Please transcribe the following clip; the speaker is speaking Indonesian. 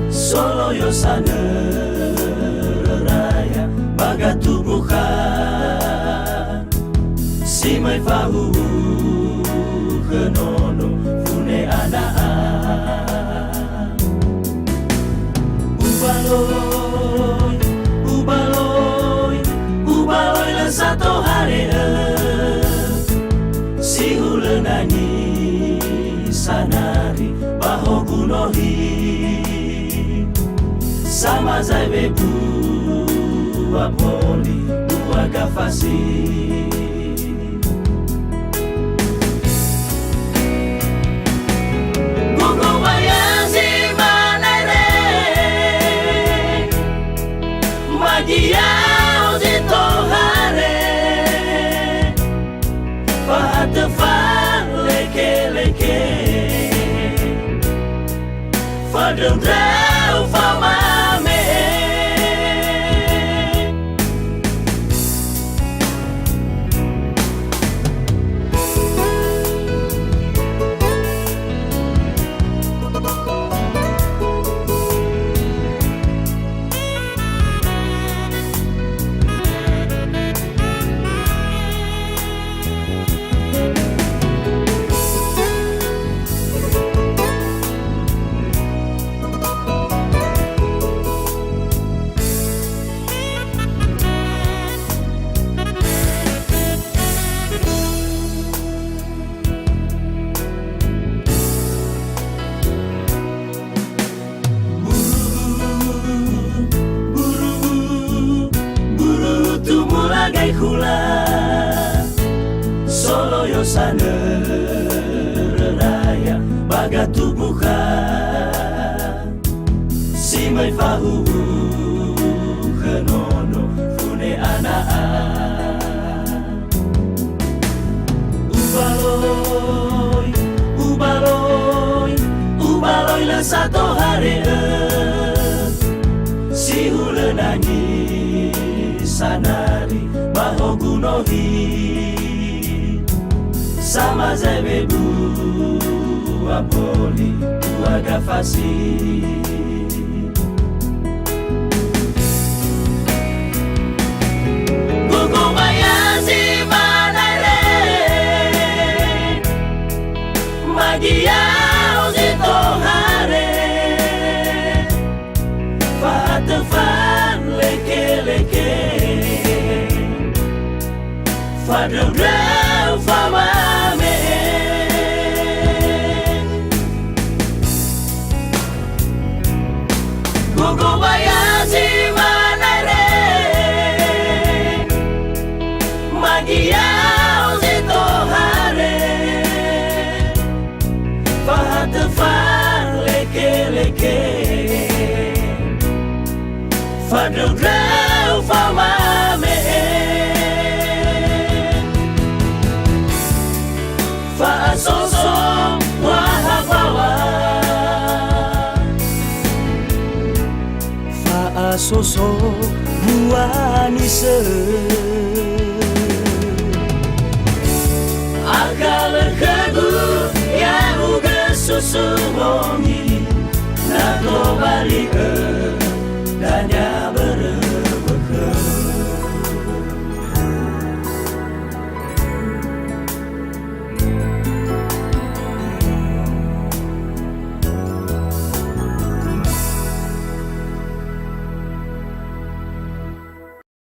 Solo yo sana raya baga tubuhan si mai fahu kenono fune anaan ubaloi ubaloi ubaloi la satu hari si hulenani sanari baho gunohi sama zai bebu apoli dua gafasi Gogo wayazi manere magia uzito hare fahatefan leke leke fadel drau fama hula solo yo sana raya baga tubuhan si mai fahu kenono fune anaan ubaloi ubaloi ubaloi la satu hari si hulenani sanari baho gunohi sama zai bebu apoli dua gafasi Gogo wayazi manere magia uzito hare fahatefan leke leke fadel drau fama me Gogo wayazi manere magia uzito hare fahatefan leke leke fadel drau fama me Fa'asoso wahabawa Fa'asoso buanise Akal kegu ya uga susu mongi Nato balik danya